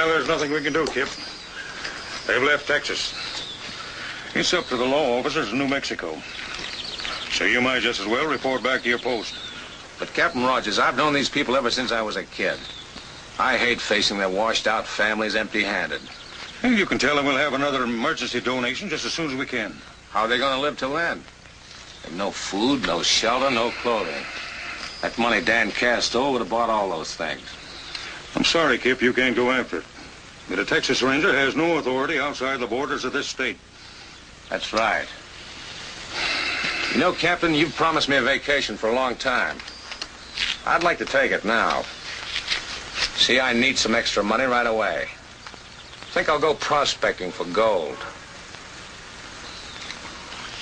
Well, there's nothing we can do, Kip. They've left Texas. It's up to the law officers in New Mexico. So you might just as well report back to your post. But, Captain Rogers, I've known these people ever since I was a kid. I hate facing their washed-out families empty-handed. Hey, you can tell them we'll have another emergency donation just as soon as we can. How are they going to live till then? They've no food, no shelter, no clothing. That money Dan Cass stole would have bought all those things. I'm sorry, Kip, you can't go after it. But a Texas Ranger has no authority outside the borders of this state. That's right. You know, Captain, you've promised me a vacation for a long time. I'd like to take it now. See, I need some extra money right away. Think I'll go prospecting for gold.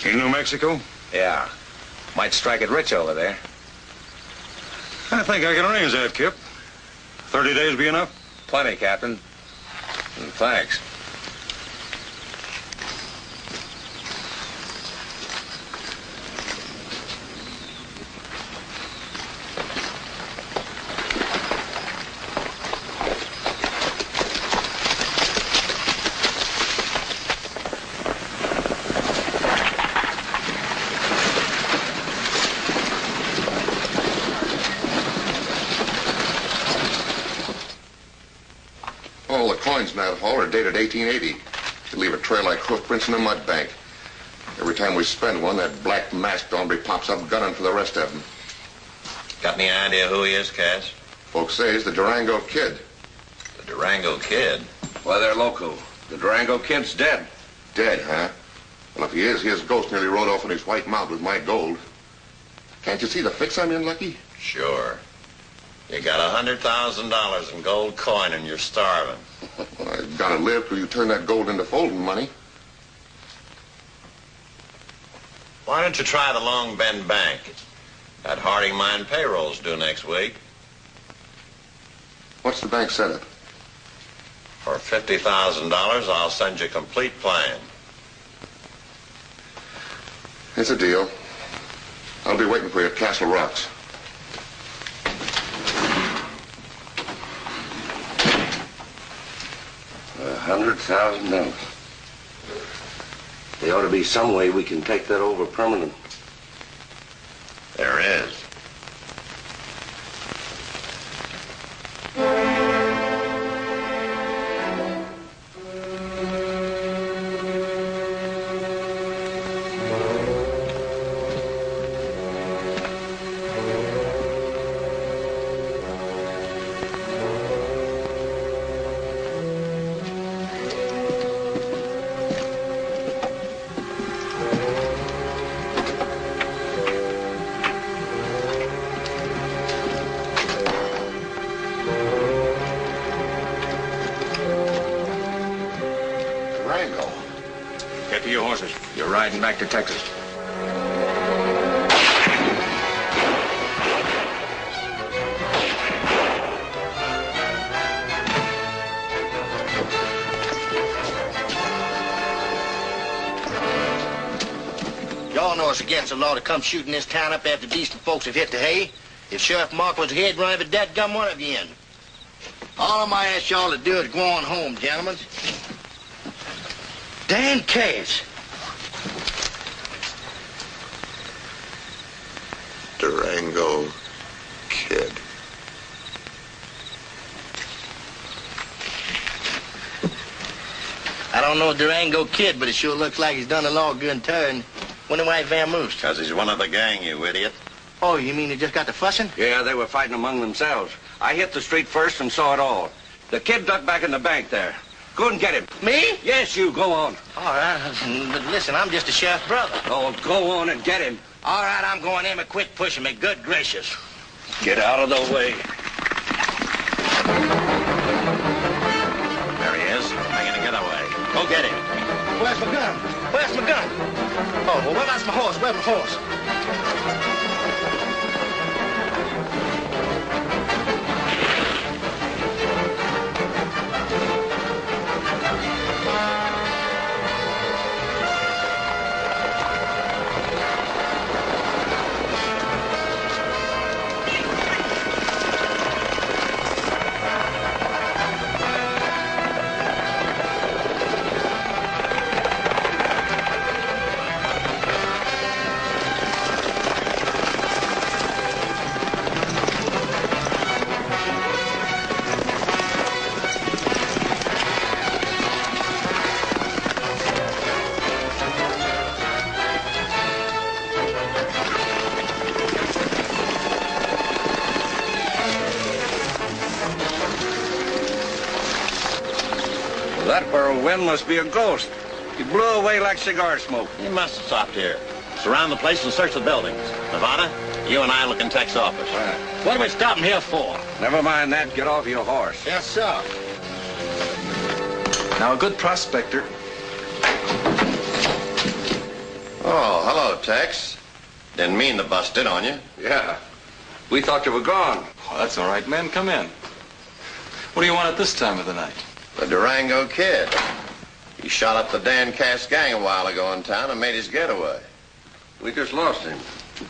In New Mexico? Yeah. Might strike it rich over there. I think I can arrange that, Kip. 30 days be enough? Plenty, Captain. And thanks. Are dated 1880. They leave a trail like hoofprints in a mud bank. Every time we spend one, that black masked hombre pops up gunning for the rest of them. Got any idea who he is, Cass? Folks say he's the Durango Kid. The Durango Kid? Well, they're local. The Durango Kid's dead. Dead, huh? Well, if he is, his ghost nearly rode off on his white mount with my gold. Can't you see the fix I'm in, Lucky? Sure. You got $100,000 in gold coin and you're starving. Well, I've got to live till you turn that gold into folding money. Why don't you try the Long Bend Bank? That Harding Mine payroll's due next week. What's the bank setup? For $50,000, I'll send you a complete plan. It's a deal. I'll be waiting for you at Castle Rocks. $100,000. There ought to be some way we can take that over permanent. There is. Back to Texas. Y'all know it's against the law to come shooting this town up after decent folks have hit the hay. If Sheriff Mark was ahead, run every dadgum one of you in. All I might ask y'all to do is go on home, gentlemen. Dan Cass. Durango Kid. I don't know Durango Kid, but it sure looks like he's done the law a good turn. Wonder why he vamoosed? Because he's one of the gang, you idiot. Oh, you mean he just got to fussing? Yeah, they were fighting among themselves. I hit the street first and saw it all. The kid ducked back in the bank there. Go and get him. Me? Yes, you. Go on. All right, but listen, I'm just a sheriff's brother. Oh, go on and get him. All right, I'm going in, but quit pushing me. Good gracious. Get out of the way. There he is, making a getaway. Go get him. Where's my gun? Where's my gun? Oh, well, where's my horse? Where's my horse? That whirlwind must be a ghost. He blew away like cigar smoke. He must have stopped here. Surround the place and search the buildings. Nevada, you and I look in Tech's office. Right. What are we stopping here for? Never mind that. Get off your horse. Yes, sir. Now, a good prospector. Oh, hello, Tex. Didn't mean to bust in on you. Yeah. We thought you were gone. Oh, that's all right, men. Come in. What do you want at this time of the night? The Durango Kid. He shot up the Dan Cass gang a while ago in town and made his getaway. We just lost him.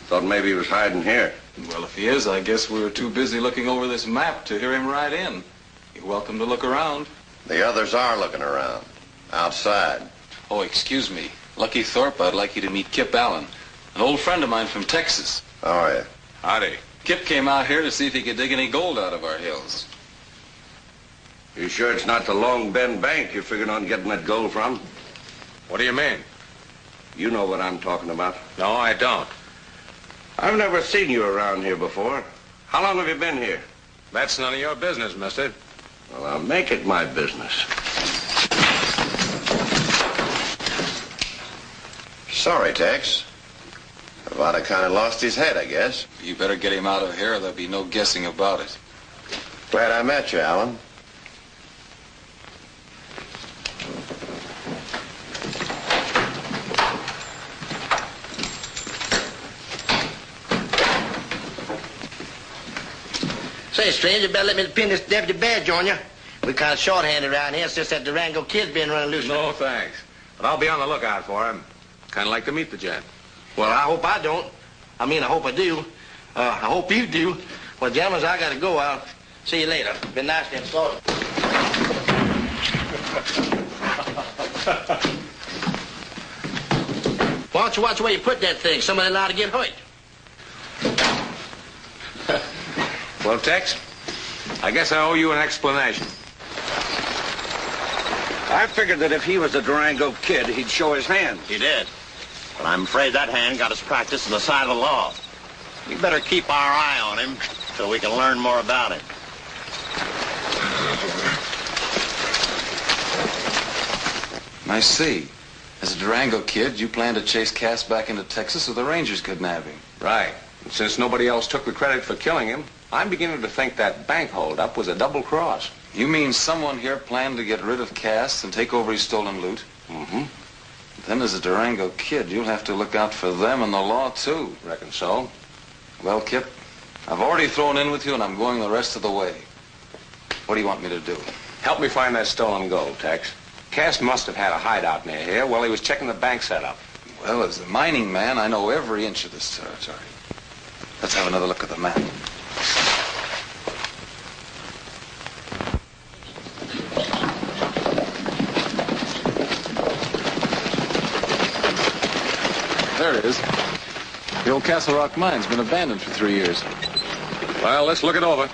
Thought maybe he was hiding here. Well, if he is, I guess we were too busy looking over this map to hear him ride in. You're welcome to look around. The others are looking around. Outside. Oh, excuse me. Lucky Thorpe, I'd like you to meet Kip Allen, an old friend of mine from Texas. Oh, yeah. Howdy. Kip came out here to see if he could dig any gold out of our hills. You sure it's not the Long Bend Bank you're figuring on getting that gold from? What do you mean? You know what I'm talking about. No, I don't. I've never seen you around here before. How long have you been here? That's none of your business, mister. Well, I'll make it my business. Sorry, Tex. Nevada kind of lost his head, I guess. You better get him out of here or there'll be no guessing about it. Glad I met you, Alan. Say, stranger, you better let me pin this deputy badge on you. We're kind of shorthanded around here since that Durango Kid's been running loose. No, thanks. But I'll be on the lookout for him. Kind of like to meet the gent. Well, I hope I don't. I mean, I hope I do. I hope you do. Well, gentlemen, I gotta go. I'll see you later. Been nice to have sorted. Why don't you watch where you put that thing? Somebody allowed to get hurt. Well, Tex, I guess I owe you an explanation. I figured that if he was the Durango Kid, he'd show his hand. He did. But I'm afraid that hand got his practice on the side of the law. We better keep our eye on him so we can learn more about him. I see. As a Durango Kid, you plan to chase Cass back into Texas so the Rangers kidnap him. Right. And since nobody else took the credit for killing him, I'm beginning to think that bank holdup was a double cross. You mean someone here planned to get rid of Cass and take over his stolen loot? Mm-hmm. Then as a Durango Kid, you'll have to look out for them and the law, too. Reckon so? Well, Kip, I've already thrown in with you and I'm going the rest of the way. What do you want me to do? Help me find that stolen gold, Tex. Cass must have had a hideout near here while he was checking the bank setup. Well, as a mining man, I know every inch of this territory. Let's have another look at the map. There it is. The old Castle Rock mine's been abandoned for 3 years. Well, let's look it over.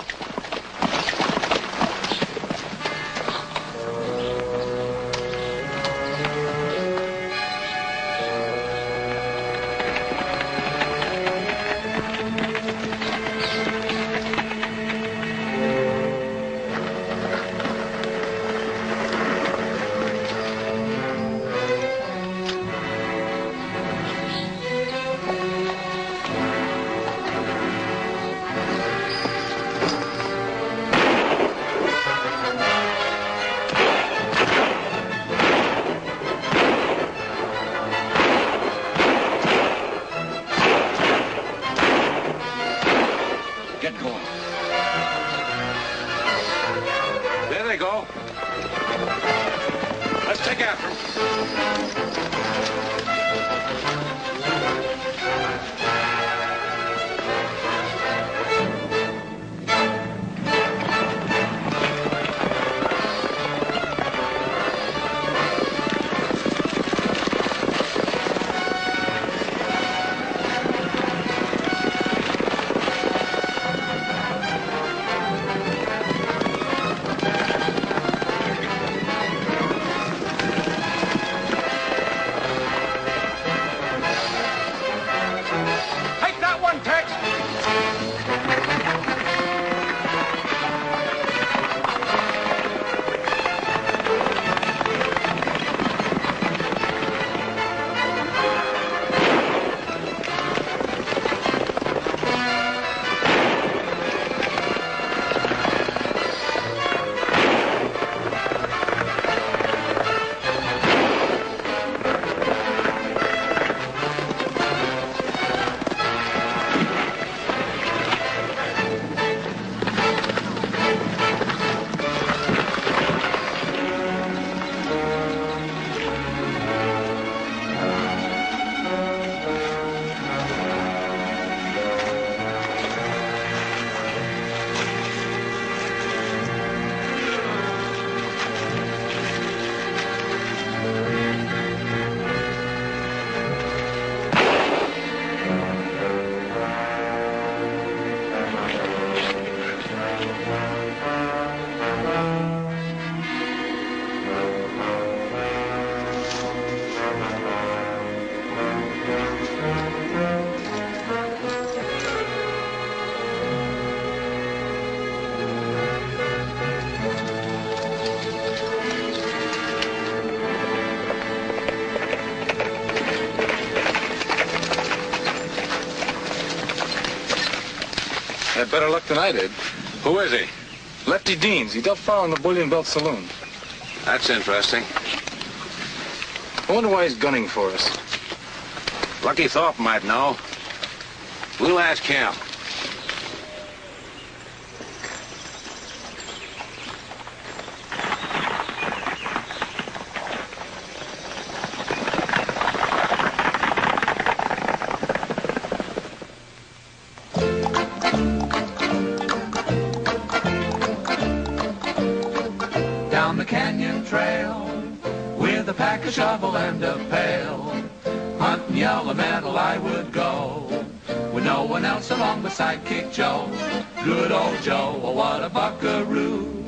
had better luck than I did. Who is he? Lefty Deans. He dealt foul in the Bullion Belt Saloon. That's interesting. I wonder why he's gunning for us. Lucky Thorpe might know. We'll ask him. Down the canyon trail with a pack, a shovel, and a pail, hunting yellow metal I would go, with no one else along but Sidekick Joe. Good old Joe, oh what a buckaroo,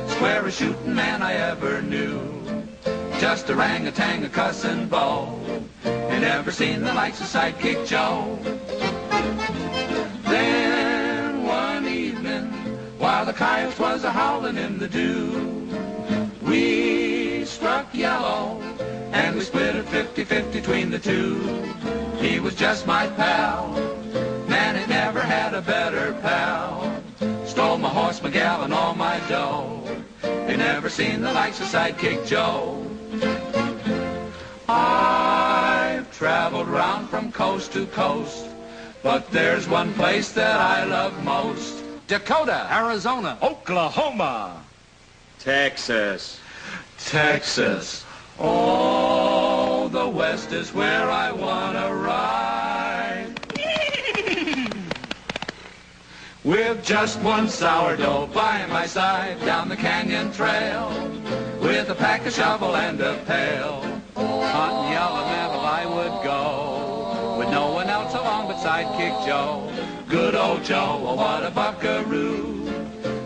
squarest shooting man I ever knew. Just a orangutan, a cussing beau, ain't never seen the likes of Sidekick Joe. Then one evening, while the coyotes was a-howling in the dew, we struck yellow, and we split it 50-50 between the two. He was just my pal, man, he never had a better pal. Stole my horse, my gal, and all my dough. Ain't never seen the likes of Sidekick Joe. I've traveled round from coast to coast, but there's one place that I love most. Dakota, Arizona, Oklahoma, Texas. Texas. Oh, the West is where I wanna ride. With just one sourdough by my side, down the canyon trail, with a pack, a shovel, and a pail, hunting yellow metal I would go, with no one else along but Sidekick Joe. Good old Joe, oh what a buckaroo,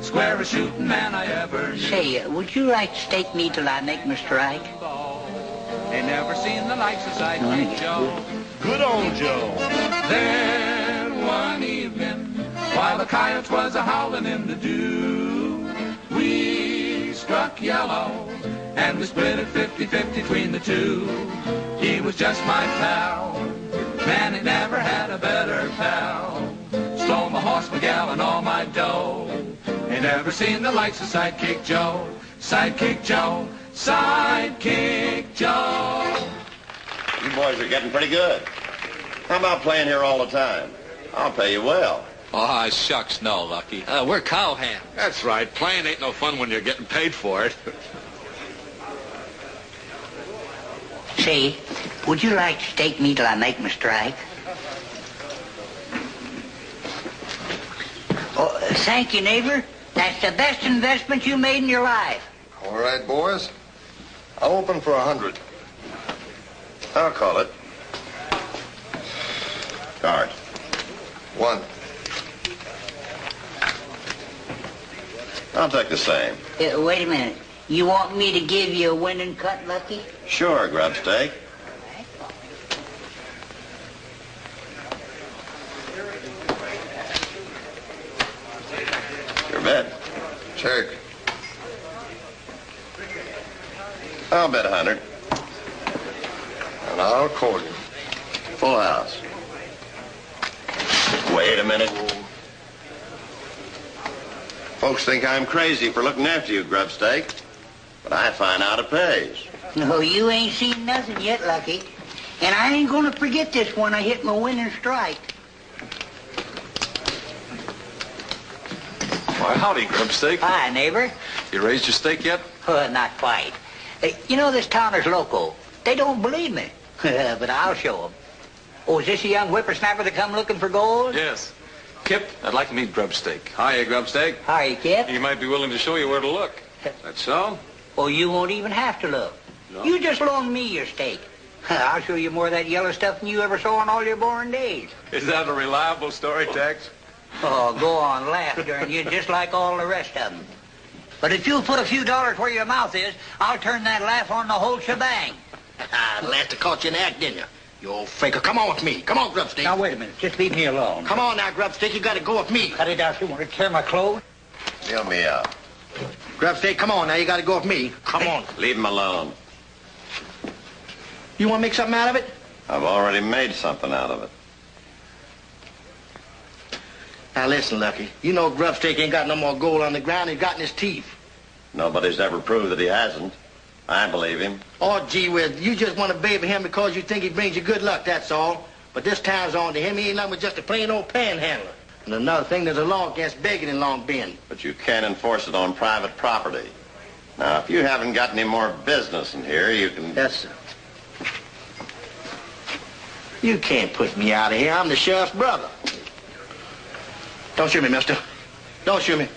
squarest shooting man I ever knew. Say, would you like to stake me till I make my strike? Ain't never seen the likes of Sidekick Joe. Good old Joe. Then one evening, while the coyotes was a-howling in the dew, we struck yellow, and we split it 50-50 between the two. He was just my pal, man, he never had a better pal. Stole my horse, my gal, and all my dough. Ain't never seen the likes of Sidekick Joe. Sidekick Joe, Sidekick Joe. You boys are getting pretty good. How about playing here all the time? I'll pay you well. Oh, shucks, no, Lucky. We're cowhands. That's right. Playing ain't no fun when you're getting paid for it. Say, would you like to stake me till I make my strike? Oh, thank you, neighbor. That's the best investment you made in your life. All right, boys. I'll open for 100. I'll call it. Cards. 1. I'll take the same. Wait a minute. You want me to give you a winning cut, Lucky? Sure, Grubstake. Your bet. Check. I'll bet 100. And I'll call you. Full house. Wait a minute. Folks think I'm crazy for looking after you, Grubstake. But I find out it pays. No, you ain't seen nothing yet, Lucky. And I ain't gonna forget this when I hit my winning strike. Why, howdy, Grubstake. Hi, neighbor. You raised your stake yet? Not quite. You know, this town is loco. They don't believe me. But I'll show them. Oh, is this a young whippersnapper that come looking for gold? Yes. Kip, I'd like to meet Grubstake. Hiya, Grubstake. Hi, Kip. He might be willing to show you where to look. That's so? Oh, you won't even have to look. No? You just loan me your stake. I'll show you more of that yellow stuff than you ever saw in all your born days. Is that a reliable story, Tex? Oh, go on, laugh, darn you, just like all the rest of them. But if you'll put a few dollars where your mouth is, I'll turn that laugh on the whole shebang. Last I caught you in the act, didn't you? You old faker. Come on with me. Come on, Grubstake. Now, wait a minute. Just leave me alone. Come on now, Grubstake. You got to go with me. Cut it out. You want to tear my clothes? Deal me out. Grubstake, come on now. You got to go with me. Come on. Leave him alone. You want to make something out of it? I've already made something out of it. Now listen, Lucky. You know Grubstake ain't got no more gold on the ground. He's got in his teeth. Nobody's ever proved that he hasn't. I believe him. Oh, gee whiz, you just want to baby him because you think he brings you good luck, that's all. But this time's on to him. He ain't nothing but just a plain old panhandler. And another thing, there's a law against begging in Long Bend. But you can't enforce it on private property. Now, if you haven't got any more business in here, you can... Yes, sir. You can't put me out of here. I'm the sheriff's brother. Don't shoot me, mister. Don't shoot me.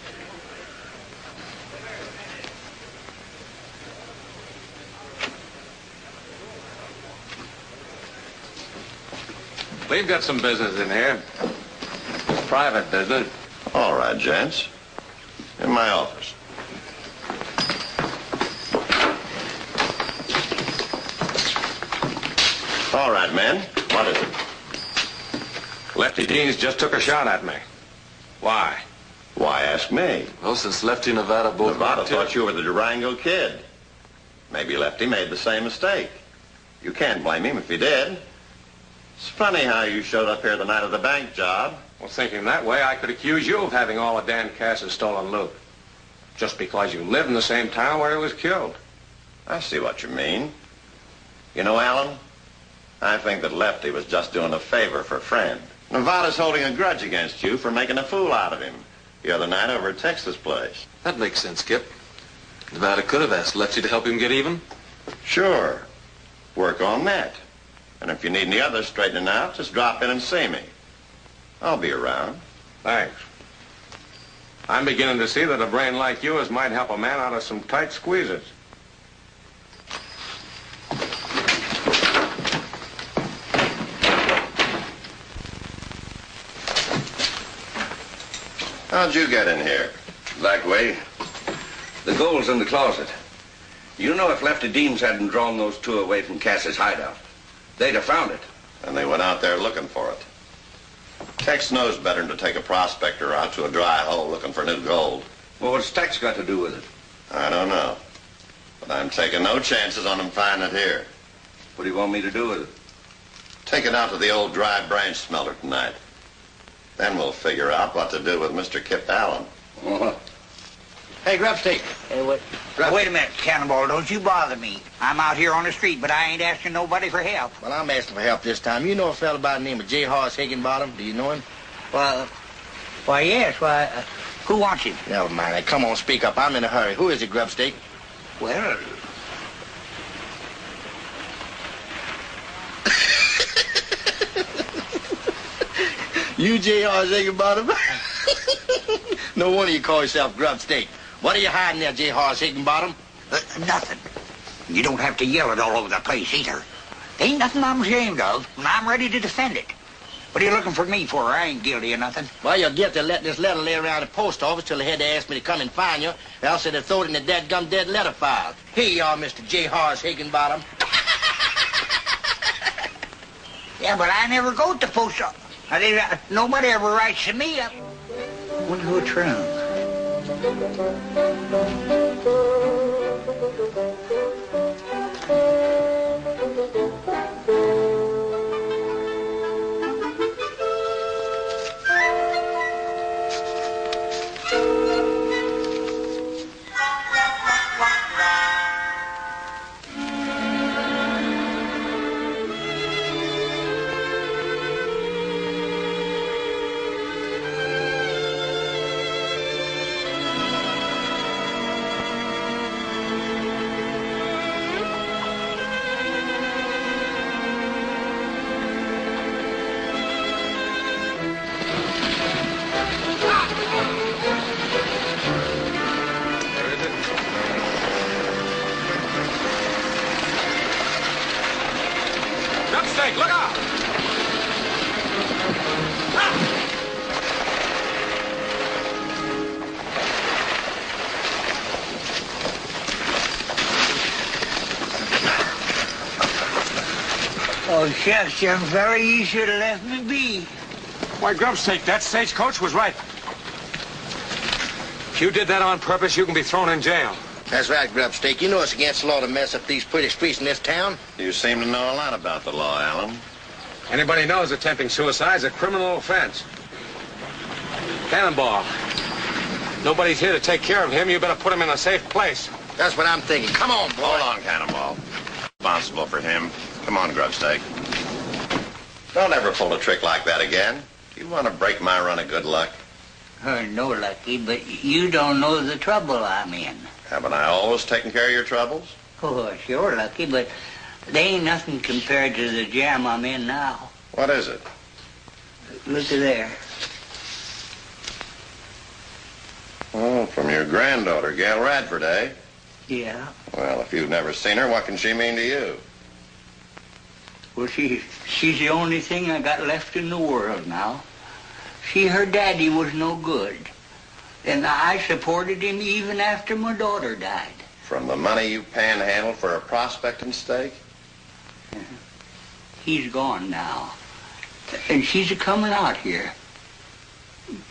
We've got some business in here. Private business. All right, gents. In my office. All right, men. What is it? Lefty Deans just took a shot at me. Why? Why ask me? Well, since Lefty and Nevada both... Nevada thought you were the Durango Kid. Maybe Lefty made the same mistake. You can't blame him if he did. It's funny how you showed up here the night of the bank job. Well, thinking that way, I could accuse you of having all of Dan Cass's stolen loot. Just because you live in the same town where he was killed. I see what you mean. You know, Alan, I think that Lefty was just doing a favor for a friend. Nevada's holding a grudge against you for making a fool out of him the other night over at Texas Place. That makes sense, Kip. Nevada could have asked Lefty to help him get even. Sure. Work on that. And if you need any other straightening out, just drop in and see me. I'll be around. Thanks. I'm beginning to see that a brain like yours might help a man out of some tight squeezes. How'd you get in here? That way. The gold's in the closet. You know, if Lefty Deems hadn't drawn those two away from Cass's hideout, they'd have found it. And they went out there looking for it. Tex knows better than to take a prospector out to a dry hole looking for new gold. Well, what's Tex got to do with it? I don't know. But I'm taking no chances on him finding it here. What do you want me to do with it? Take it out to the old dry branch smelter tonight. Then we'll figure out what to do with Mr. Kip Allen. Hey, Grubstake. Hey, what? Wait a minute, Cannonball. Don't you bother me. I'm out here on the street, but I ain't asking nobody for help. Well, I'm asking for help this time. You know a fella by the name of J. Horace Higginbottom? Do you know him? Well, why, yes. Why, who wants him? Never mind. Hey, come on, speak up. I'm in a hurry. Who is it, Grubstake? Well... You J. Horace Higginbottom? No wonder you call yourself Grubstake. What are you hiding there, J. Horace Higginbottom? Nothing. You don't have to yell it all over the place, either. Ain't nothing I'm ashamed of, and I'm ready to defend it. What are you looking for me for? I ain't guilty of nothing. Well, you're guilty of letting this letter lay around the post office till they had to ask me to come and find you, or else they'd have thrown it in the dead-gum dead letter file. Here you are, Mr. J. Horace Higginbottom. Yeah, but I never go to the post office. Nobody ever writes to me. I wonder who it's from. Look out! Oh, shucks, young fella, you should have left me be. Why, Grubstake, that stagecoach was right. If you did that on purpose, you can be thrown in jail. That's right, Grubstake. You know it's against the law to mess up these pretty streets in this town. You seem to know a lot about the law, Alan. Anybody knows attempting suicide is a criminal offense. Cannonball. Nobody's here to take care of him. You better put him in a safe place. That's what I'm thinking. Come on, boy. Hold on, Cannonball. Responsible for him. Come on, Grubstake. Don't ever pull a trick like that again. You want to break my run of good luck? No, Lucky, but you don't know the trouble I'm in. Haven't I always taken care of your troubles? Oh, sure, Lucky, but they ain't nothing compared to the jam I'm in now. What is it? Look at there. Oh, from your granddaughter, Gail Radford, eh? Yeah. Well, if you've never seen her, what can she mean to you? Well, she's the only thing I got left in the world now. Her daddy was no good. And I supported him even after my daughter died. From the money you panhandled for a prospecting stake? He's gone now. And she's a-coming out here.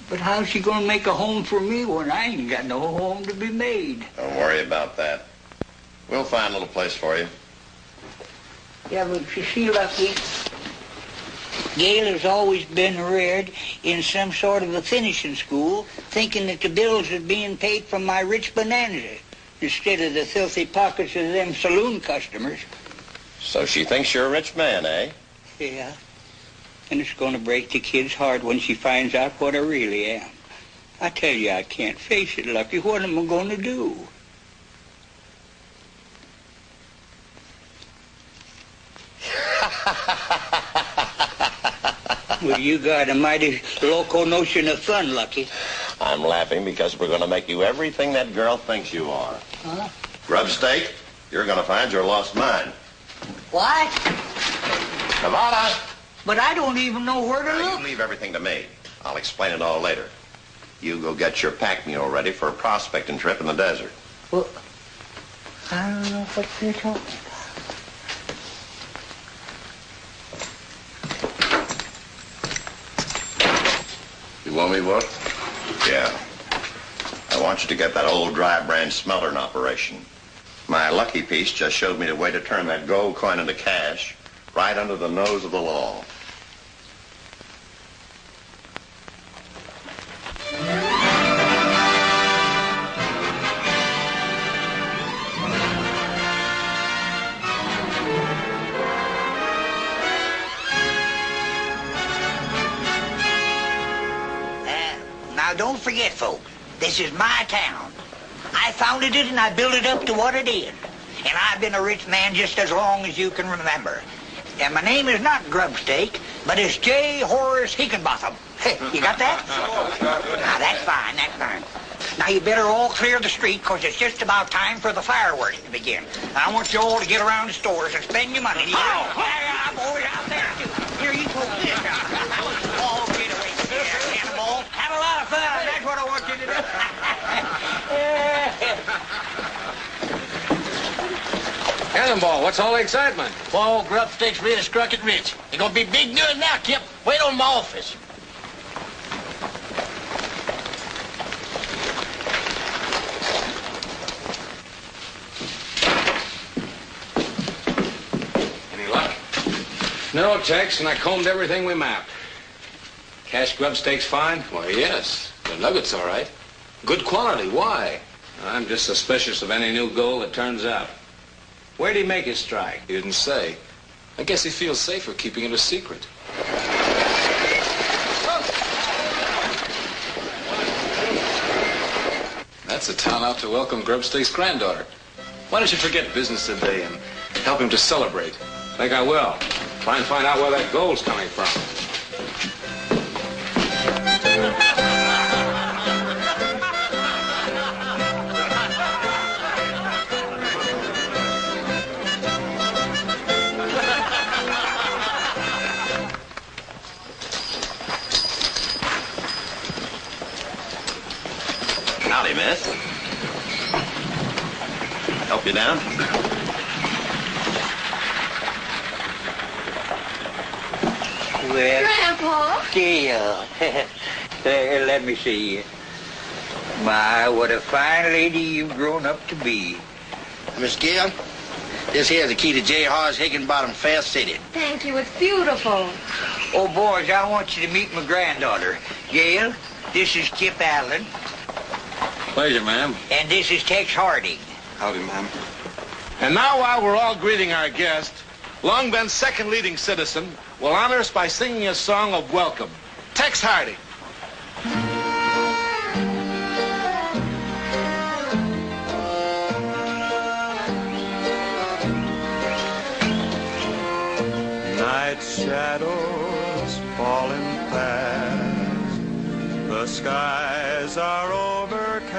But how's she gonna make a home for me when I ain't got no home to be made? Don't worry about that. We'll find a little place for you. Yeah, but you see, Lucky, Gail has always been reared in some sort of a finishing school, thinking that the bills are being paid from my rich bonanza instead of the filthy pockets of them saloon customers. So she thinks you're a rich man, eh? Yeah. And it's going to break the kid's heart when she finds out what I really am. I tell you, I can't face it, Lucky. What am I going to do? Well, you got a mighty loco notion of fun, Lucky. I'm laughing because we're going to make you everything that girl thinks you are. Huh? Grubstake, you're going to find your lost mind. What? Nevada! But I don't even know where to look. You leave everything to me. I'll explain it all later. You go get your pack mule ready for a prospecting trip in the desert. Well, I don't know what you're talking about. You want me, what? Yeah. I want you to get that old dry brand smelter in operation. My lucky piece just showed me the way to turn that gold coin into cash right under the nose of the law. Now, don't forget, folks, this is my town. I founded it and I built it up to what it is. And I've been a rich man just as long as you can remember. And my name is not Grubstake, but it's J. Horace Higginbotham. You got that? Now, that's fine, that's fine. Now, you better all clear the street, because it's just about time for the fireworks to begin. I want you all to get around the stores and spend your money. I'm always out there, too. Here, you folks, this all get away from here, cannonball. Have a lot of fun, that's what I want you to do. Cannonball, what's all the excitement? Well, Grubstake's really struck it rich. They're gonna be big news now, Kip. Wait on my office. Any luck? No, Tex, and I combed everything we mapped. Cash Grubstake's fine? Why, yes. The nugget's all right. Good quality. Why? I'm just suspicious of any new gold that turns up. Where'd he make his strike? He didn't say. I guess he feels safer keeping it a secret. That's a town out to welcome Grubstake's granddaughter. Why don't you forget business today and help him to celebrate? Think I will. Try and find out where that gold's coming from. Howdy, miss. Help you down? Well, Grandpa? Gail. Let me see you. My, what a fine lady you've grown up to be. Miss Gail, this here's the key to J. Horace Higginbotham Fair City. Thank you. It's beautiful. Oh, boys, I want you to meet my granddaughter. Gail, This is Kip Allen. Pleasure, ma'am. And this is Tex Harding. Howdy, ma'am. And now, while we're all greeting our guest, Long Bend's second leading citizen will honor us by singing a song of welcome. Tex Harding. Night shadows falling fast, the skies are overcast,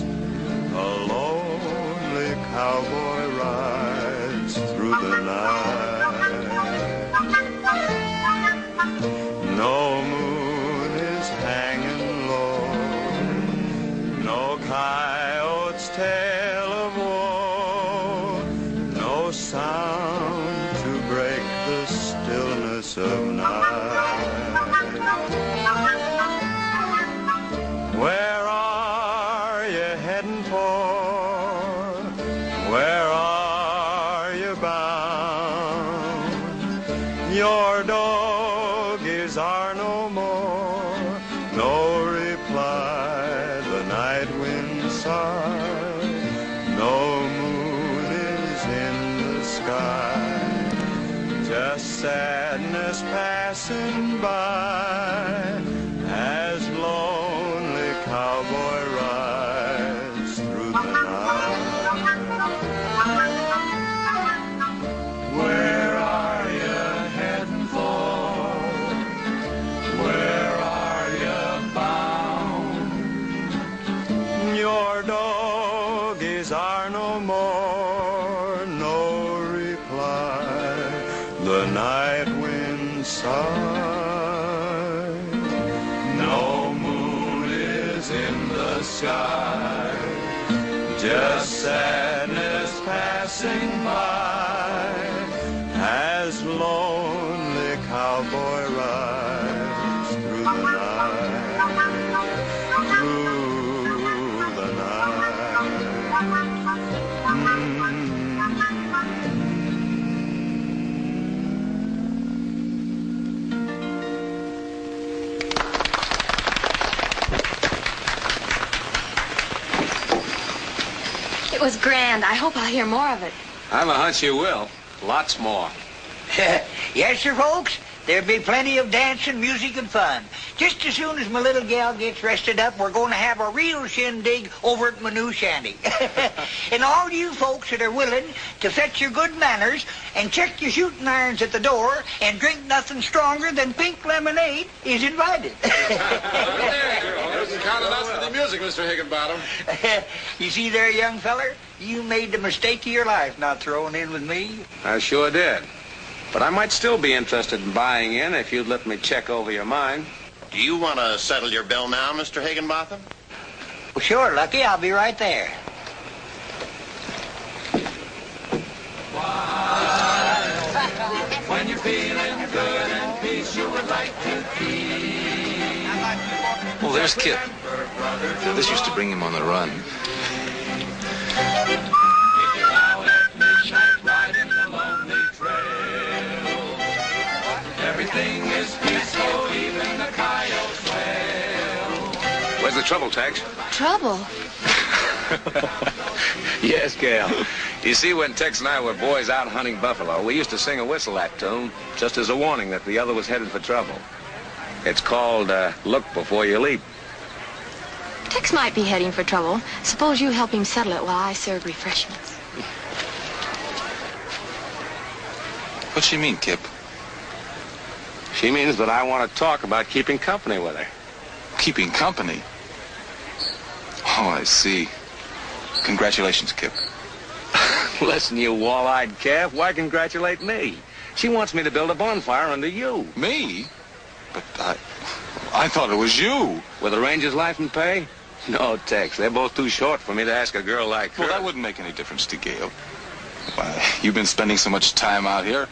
a lonely cowboy rides through the night. No moon is hanging low, no coyote's tale of woe, no sound to break the stillness of night. Where are you heading for? Where are you bound? Your doggies are no more, no reply, the night wind sigh, no moon is in the sky, just sadness passing by as lonely cowboy rides through the night. Where are you heading for? Where are you bound? Your doggies are no more, no reply, the night wind sigh, no moon is in the sky, just sadness passing by as lonely cowboy rides through the night, through the night. It was grand. I hope I'll hear more of it. I'm a hunch you will. Lots more. Yes, sir, folks. There'll be plenty of dancing, music, and fun. Just as soon as my little gal gets rested up, we're going to have a real shindig over at my new shanty. And all you folks that are willing to fetch your good manners and check your shooting irons at the door and drink nothing stronger than pink lemonade is invited. Isn't counting us for the music, Mr. Higginbottom. You see there, young feller? You made the mistake of your life not throwing in with me. I sure did. But I might still be interested in buying in if you'd let me check over your mind. Do you want to settle your bill now, Mr. Higginbotham? Well, sure, Lucky. I'll be right there. When you're feeling good and peace, you would like to keep. Well, there's Kip. This used to bring him on the run. Everything is peaceful, even the coyotes wail. Where's the trouble, Tex? Trouble? Yes, Gail. You see, when Tex and I were boys out hunting buffalo, we used to sing and whistle that tune, just as a warning that the other was headed for trouble. It's called, Look Before You Leap. Tex might be heading for trouble. Suppose you help him settle it while I serve refreshments. What's she mean, Kip? She means that I want to talk about keeping company with her. Keeping company? Oh, I see. Congratulations, Kip. Listen, you wall-eyed calf, why congratulate me? She wants me to build a bonfire under you. Me? But I thought it was you. With a ranger's life and pay? No, Tex, they're both too short for me to ask a girl like her. Well, that wouldn't make any difference to Gail. Why, you've been spending so much time out here.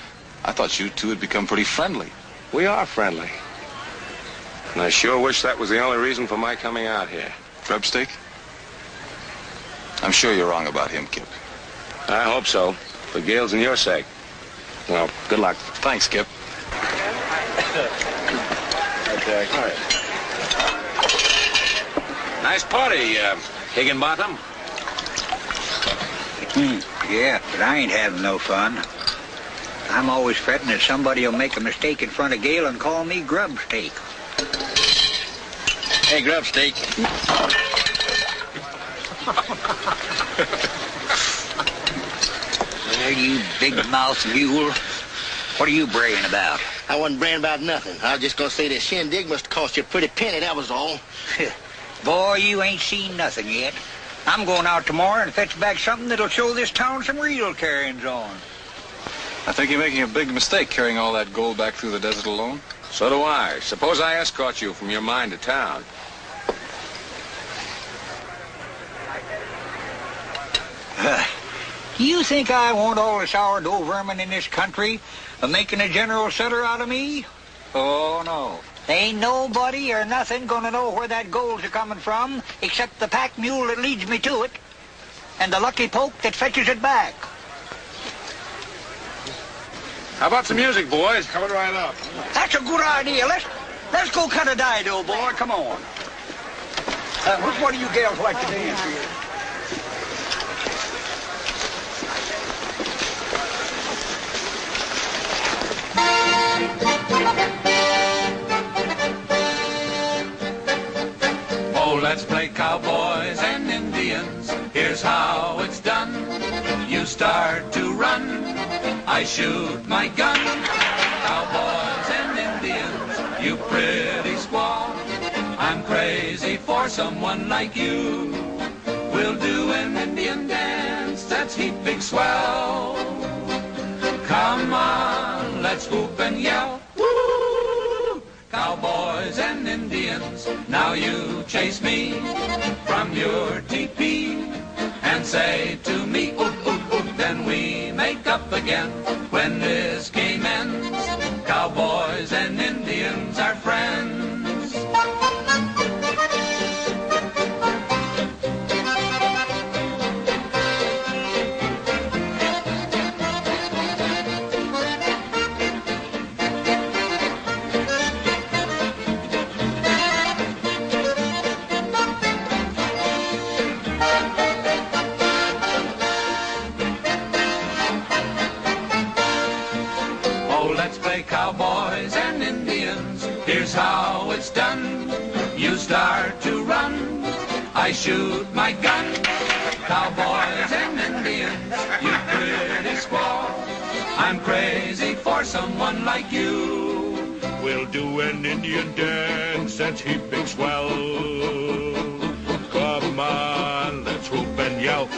I thought you two had become pretty friendly. We are friendly. And I sure wish that was the only reason for my coming out here. Grub steak? I'm sure you're wrong about him, Kip. I hope so. For Gail's and your sake. Well, good luck. Thanks, Kip. Okay. All right. Nice party, Higginbottom. Yeah, but I ain't having no fun. I'm always fretting that somebody will make a mistake in front of Gale and call me Grubsteak. Hey, Grubsteak. Well, you big-mouthed mule. What are you braying about? I wasn't braying about nothing. I was just gonna say that shindig must have cost you a pretty penny, that was all. Boy, you ain't seen nothing yet. I'm going out tomorrow and fetch back something that'll show this town some real carryings on. I think you're making a big mistake carrying all that gold back through the desert alone. So do I. Suppose I escort you from your mine to town. You think I want all the sourdough vermin in this country making a general settler out of me? Oh, no. Ain't nobody or nothing gonna know where that gold's coming from except the pack mule that leads me to it and the lucky poke that fetches it back. How about some music, boys? Coming right up. That's a good idea. Let's go cut a dido, boy. Come on. Which one of you gals like to dance here? Oh, let's play cowboys and Indians. Here's how it's done. You start to run, I shoot my gun. Cowboys and Indians, you pretty squaw. I'm crazy for someone like you. We'll do an Indian dance that's heap big swell. Come on, let's whoop and yell. Woo! Cowboys and Indians, now you chase me from your teepee and say to me, oot, oot, oot, then we make up again. When this game ends, cowboys and Indians are friends. Cowboys and Indians, here's how it's done. You start to run, I shoot my gun. Cowboys and Indians, you pretty squaw. I'm crazy for someone like you. We'll do an Indian dance that's heaping swell. Come on, let's whoop and yell.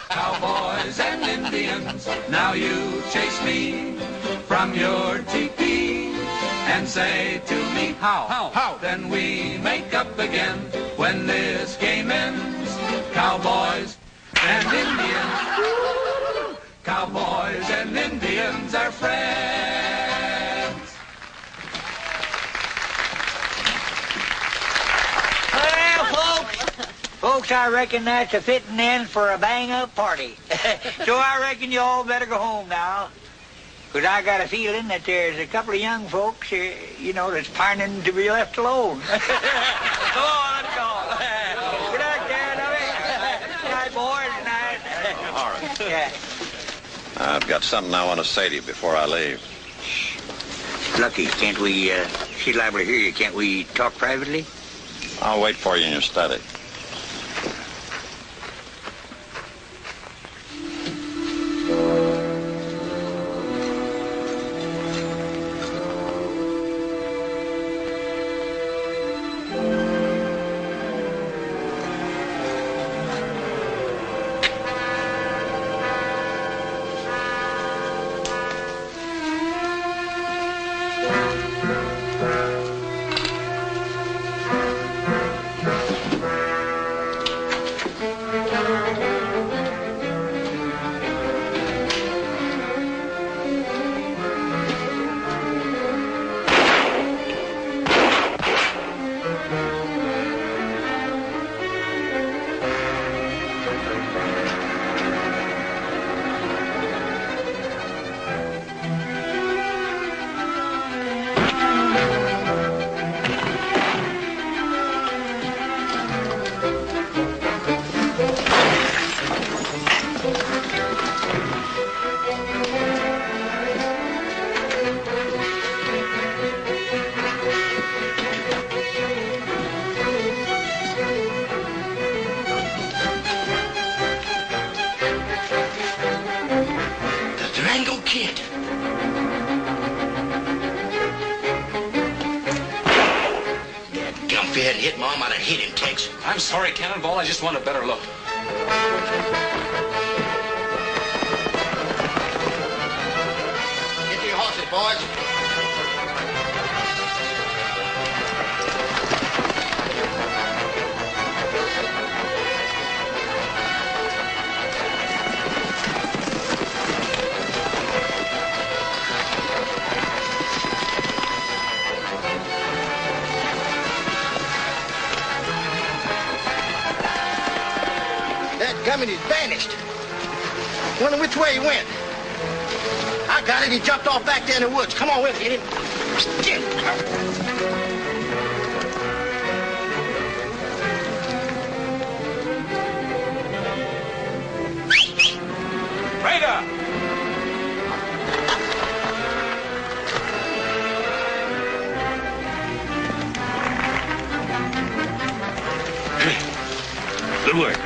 Cowboys and Indians, now you chase me from your teepee and say to me, how? Then we make up again when this game ends. Cowboys and Indians, cowboys and Indians are friends. Well, folks, I reckon that's a fitting end for a bang-up party. So I reckon you all better go home now. Because I got a feeling that there's a couple of young folks, that's pining to be left alone. Come on, let's go. Good night, Dad. Good night, boys. Good night. All right. Yeah. I've got something I want to say to you before I leave. Lucky, can't we, she's liable to hear you. Can't we talk privately? I'll wait for you in your study. If you hadn't hit Mom, I'd have hit him, Tex. I'm sorry, Cannonball. I just want a better look. Get to your horses, boys. Gummit, he's vanished. Wonder which way he went. I got it. He jumped off back there in the woods. Come on, we'll get him. Get Radar! Good work.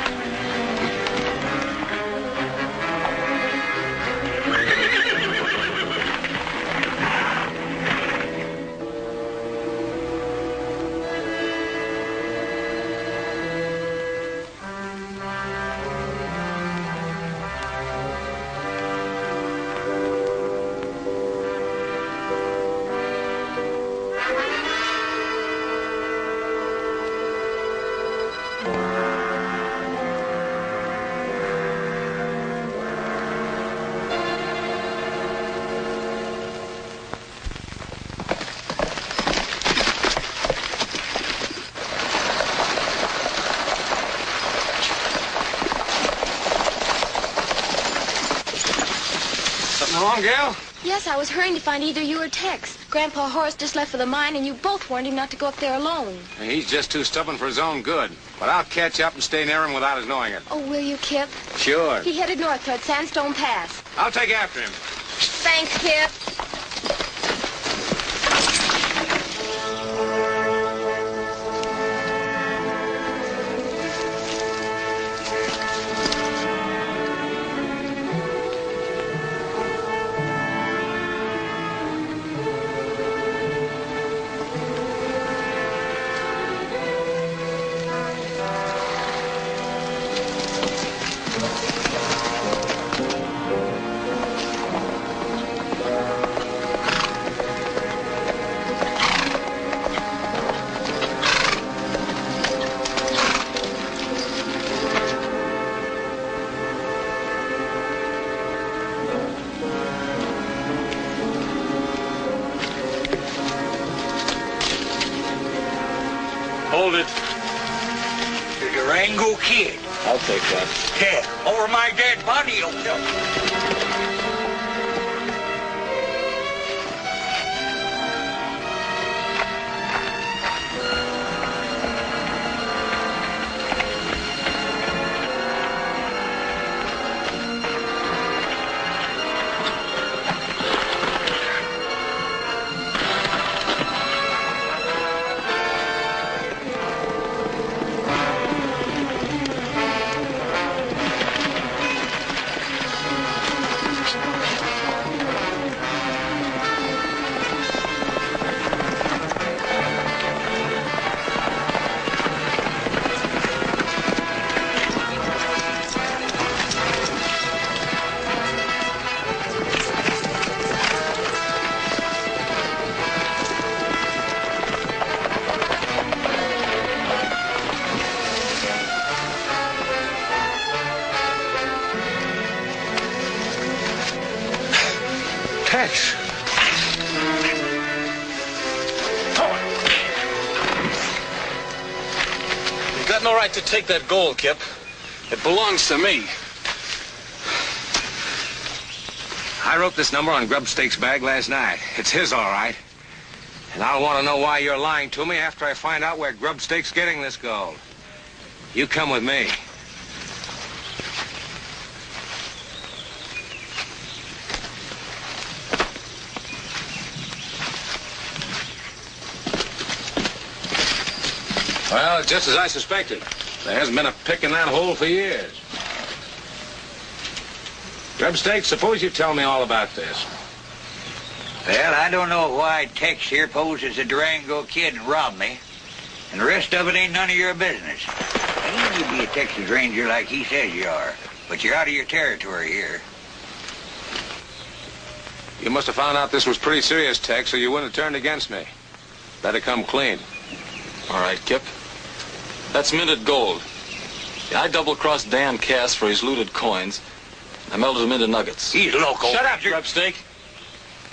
Wrong, Gal? Yes, I was hurrying to find either you or Tex. Grandpa Horace just left for the mine, and you both warned him not to go up there alone. He's just too stubborn for his own good. But I'll catch up and stay near him without his knowing it. Oh, will you, Kip? Sure. He headed north toward Sandstone Pass. I'll take after him. Thanks, Kip. Hold it. The Durango Kid. I'll take that. Yeah, over my dead body, you'll know. Tex. You've got no right to take that gold, Kip. It belongs to me. I wrote this number on Grubstake's bag last night. It's his, all right. And I want to know why you're lying to me after I find out where Grubstake's getting this gold. You come with me. Well, it's just as I suspected. There hasn't been a pick in that hole for years. Grubstake, suppose you tell me all about this. Well, I don't know why Tex here poses a Durango Kid and robbed me. And the rest of it ain't none of your business. You may be a Texas Ranger like he says you are, but you're out of your territory here. You must have found out this was pretty serious, Tex, or you wouldn't have turned against me. Better come clean. All right, Kip. That's minted gold. Yeah, I double-crossed Dan Cass for his looted coins. I melted them into nuggets. He's loco. Shut up, grubstake.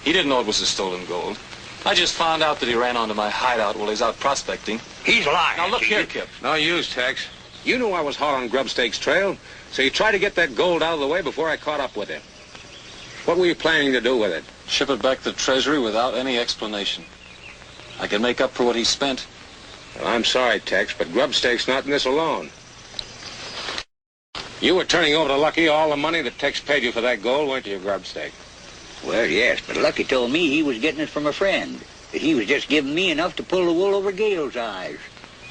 He didn't know it was his stolen gold. I just found out that he ran onto my hideout while he's out prospecting. He's lying. Now, look here, Kip. No use, Tex. You knew I was hot on Grubstake's trail, so you tried to get that gold out of the way before I caught up with him. What were you planning to do with it? Ship it back to the Treasury without any explanation. I can make up for what he spent. Well, I'm sorry, Tex, but Grubstake's not in this alone. You were turning over to Lucky all the money that Tex paid you for that gold, weren't you, Grubstake? Well, yes, but Lucky told me he was getting it from a friend. That he was just giving me enough to pull the wool over Gale's eyes.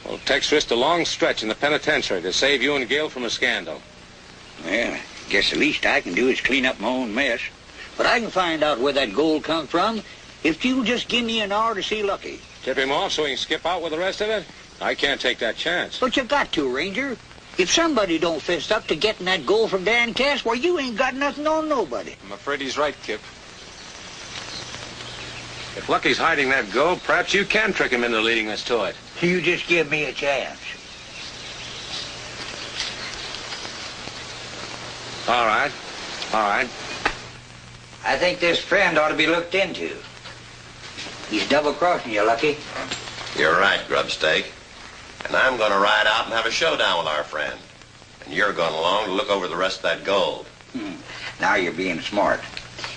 Well, Tex risked a long stretch in the penitentiary to save you and Gale from a scandal. Well, I guess the least I can do is clean up my own mess. But I can find out where that gold comes from if you'll just give me an hour to see Lucky. Tip him off so he can skip out with the rest of it? I can't take that chance. But you got to, Ranger. If somebody don't fist up to getting that gold from Dan Cass, well, you ain't got nothing on nobody. I'm afraid he's right, Kip. If Lucky's hiding that gold, perhaps you can trick him into leading us to it. You just give me a chance. All right. All right. I think this friend ought to be looked into. He's double-crossing you, Lucky. You're right, Grubstake. And I'm going to ride out and have a showdown with our friend. And you're going along to look over the rest of that gold. Now you're being smart.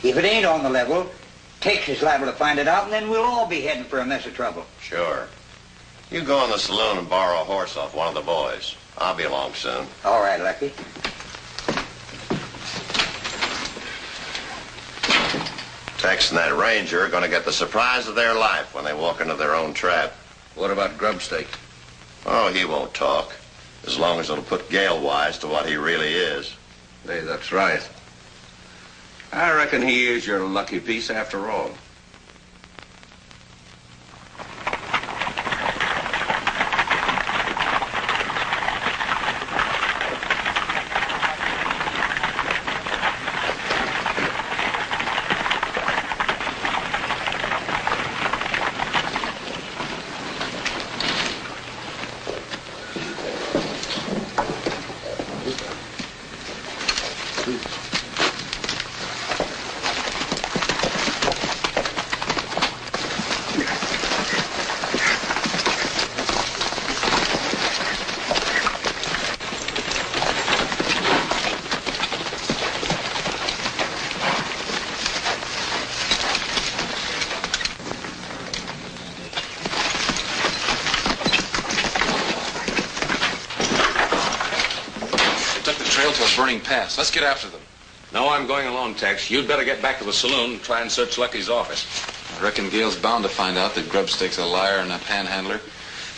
If it ain't on the level, Tex is liable to find it out, and then we'll all be heading for a mess of trouble. Sure. You go in the saloon and borrow a horse off one of the boys. I'll be along soon. All right, Lucky. Tex and that ranger are going to get the surprise of their life when they walk into their own trap. What about Grubstake? Oh, he won't talk. As long as it'll put Gale wise to what he really is. Hey, that's right. I reckon he is your lucky piece after all. Burning pass. Let's get after them. No, I'm going alone, Tex. You'd better get back to the saloon and try and search Lucky's office. I reckon Gale's bound to find out that Grubstake's a liar and a panhandler,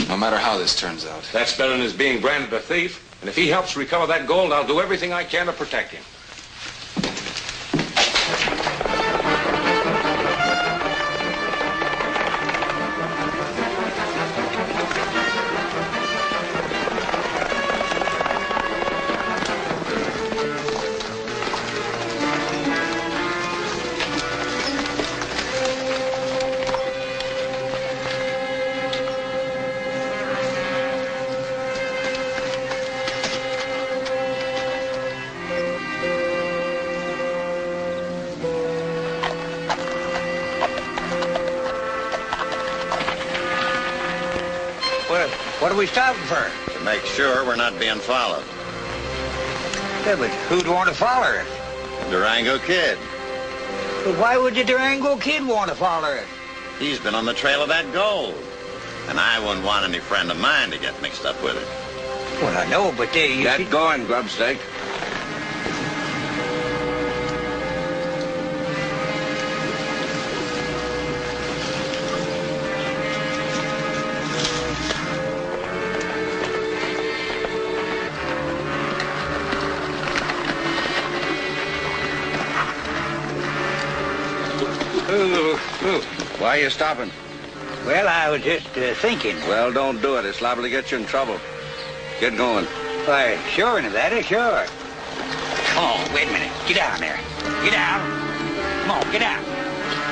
no matter how this turns out. That's better than his being branded a thief. And if he helps recover that gold, I'll do everything I can to protect him. What are we stopping for? To make sure we're not being followed. Yeah, but who'd want to follow it? Durango Kid. But why would the Durango Kid want to follow it? He's been on the trail of that gold. And I wouldn't want any friend of mine to get mixed up with it. Well, I know, but they... Get going, Grubstake. Why are you stopping? Well, I was just thinking. Well, don't do it. It's liable to get you in trouble. Get going. Why, sure, Nevada, sure. Oh, wait a minute. Get down there. Get down. Come on, get down.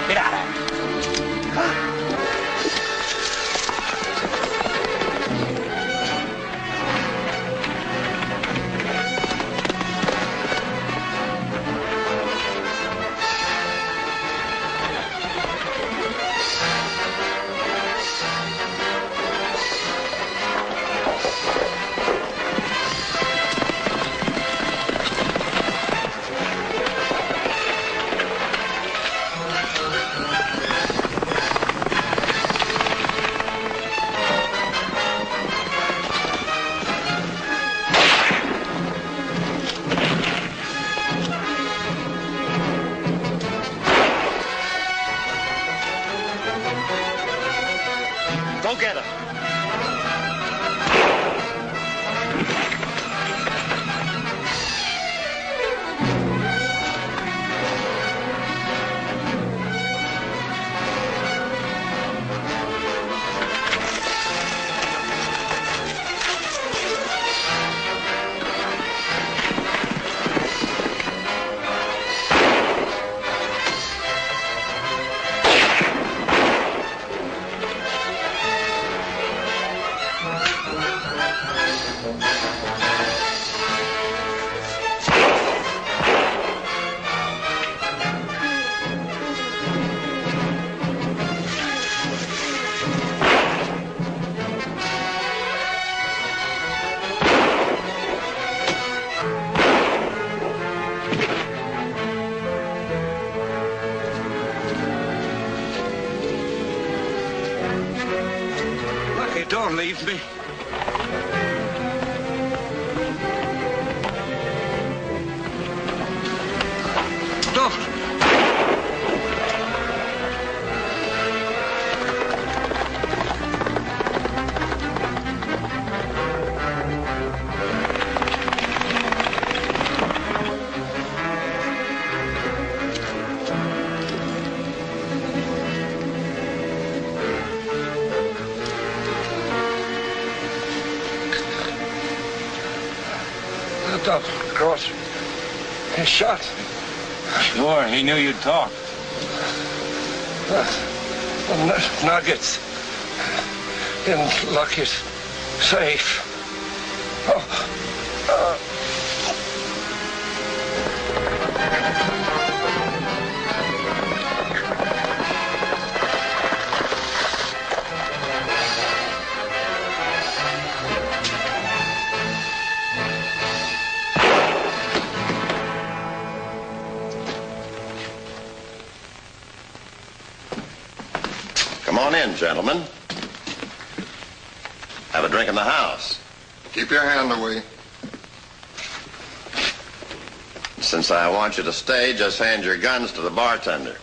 Get out of there. Go get him. Don't leave me. Don't. Up across his shot. Sure, he knew you'd talk. Nuggets. Didn't look his safe. Come on in, gentlemen. Have a drink in the house. Keep your hand away. Since I want you to stay, just hand your guns to the bartender.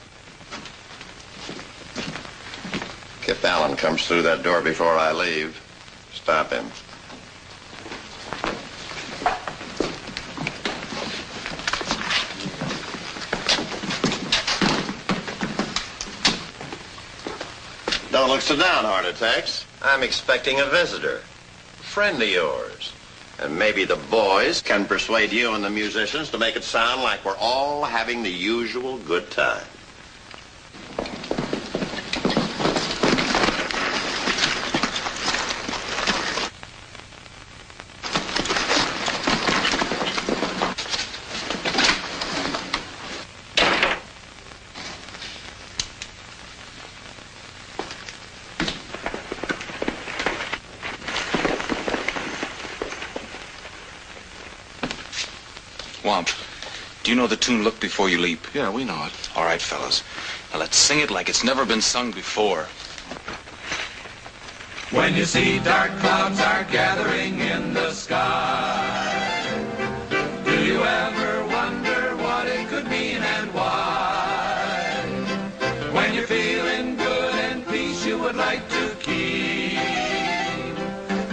If Allen comes through that door before I leave, stop him. Don't look so down, Heart Attacks. I'm expecting a visitor. A friend of yours. And maybe the boys can persuade you and the musicians to make it sound like we're all having the usual good time. Womp, do you know the tune Look Before You Leap? Yeah, we know it. All right, fellas. Now let's sing it like it's never been sung before. When you see dark clouds are gathering in the sky, do you ever wonder what it could mean and why? When you're feeling good and peace you would like to keep,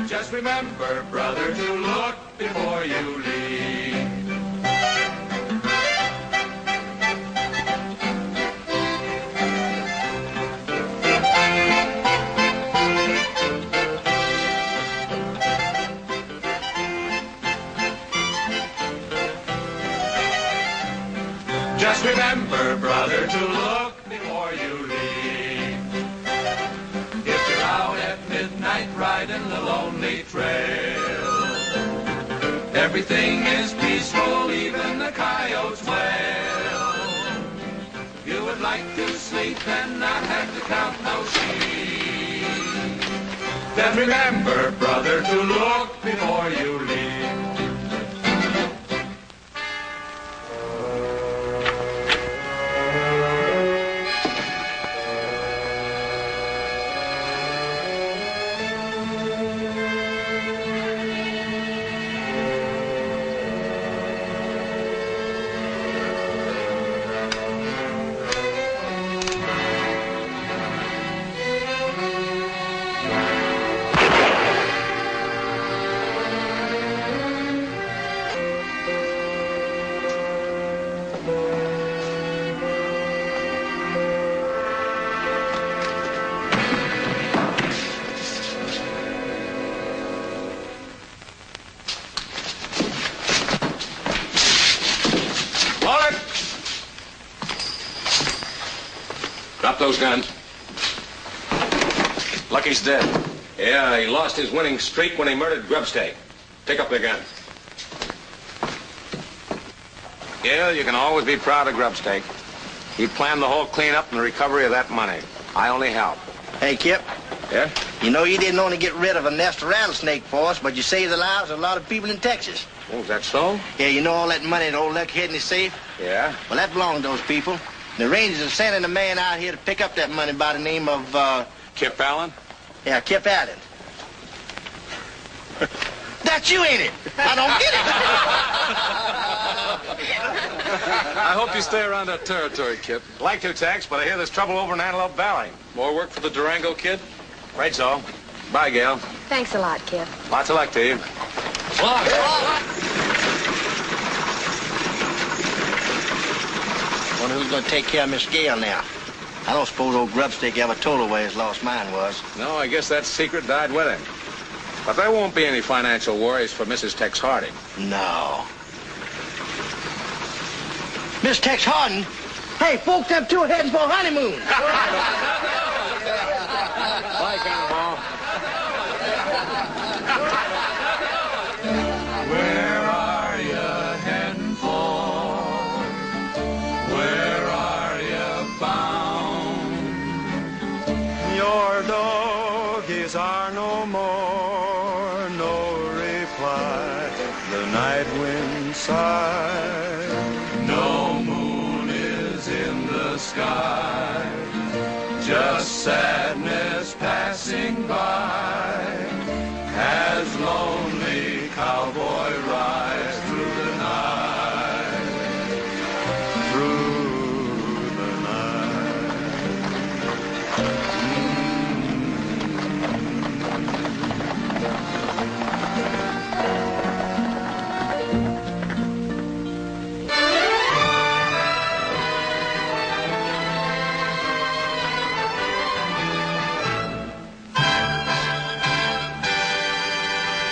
just remember, brother, to look before you leap. lonely trail. Everything is peaceful, even the coyotes wail. You would like to sleep and not have to count no sheep. Then remember, brother, to look before you leave. Drop those guns. Lucky's dead. Yeah, he lost his winning streak when he murdered Grubstake. Pick up the gun. Gil, you can always be proud of Grubstake. He planned the whole cleanup and the recovery of that money. I only helped. Hey, Kip. Yeah? You know you didn't only get rid of a nest of rattlesnake for us, but you saved the lives of a lot of people in Texas. Oh, is that so? Yeah, you know all that money that old Luck hid in his safe? Yeah? Well, that belonged to those people. The Rangers are sending a man out here to pick up that money by the name of, Kip Allen? Yeah, Kip Allen. That's you, ain't it? I don't get it. I hope you stay around that territory, Kip. Like to, Tex, but I hear there's trouble over in Antelope Valley. More work for the Durango Kid? Right so. Bye, Gail. Thanks a lot, Kip. Lots of luck to you. Wonder who's going to take care of Miss Gale now. I don't suppose old Grubstake ever told her where his lost mine was. No, I guess that secret died with him. But there won't be any financial worries for Mrs. Tex Harding. No. Miss Tex Harding? Hey, folks, them two are heading for a honeymoon. Bye, Cannonball. Where are you heading for? Where are you bound? Your doggies are no more, no reply. The night wind sighs. No moon is in the sky, just sadness passing by. As lonely cowboy